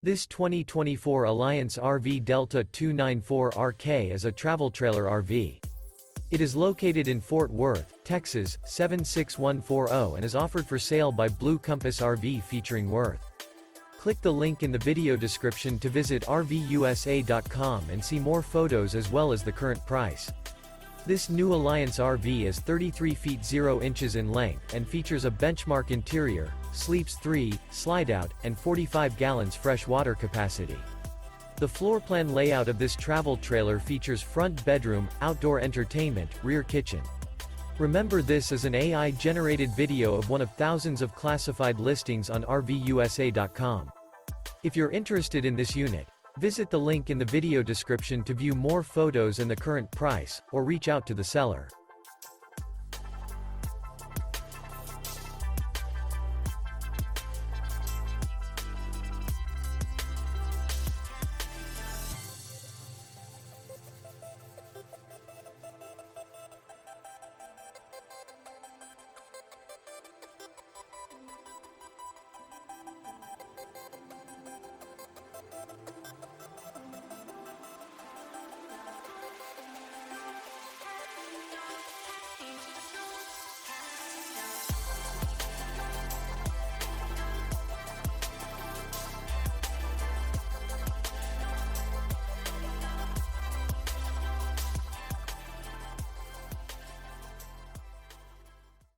This 2024 Alliance RV Delta 294RK is a travel trailer RV. It is located in Fort Worth, Texas, 76140 and is offered for sale by Blue Compass RV featuring Worth. Click the link in the video description to visit RVUSA.com and see more photos as well as the current price. This new Alliance RV is 33 feet 0 inches in length and features a benchmark interior, sleeps 3, Slideout, and 45 gallons fresh water capacity. The floor plan layout of this travel trailer features front bedroom, outdoor entertainment, rear kitchen. Remember, this is an AI-generated video of one of thousands of classified listings on RVUSA.com. If you're interested in this unit, visit the link in the video description to view more photos and the current price, or reach out to the seller.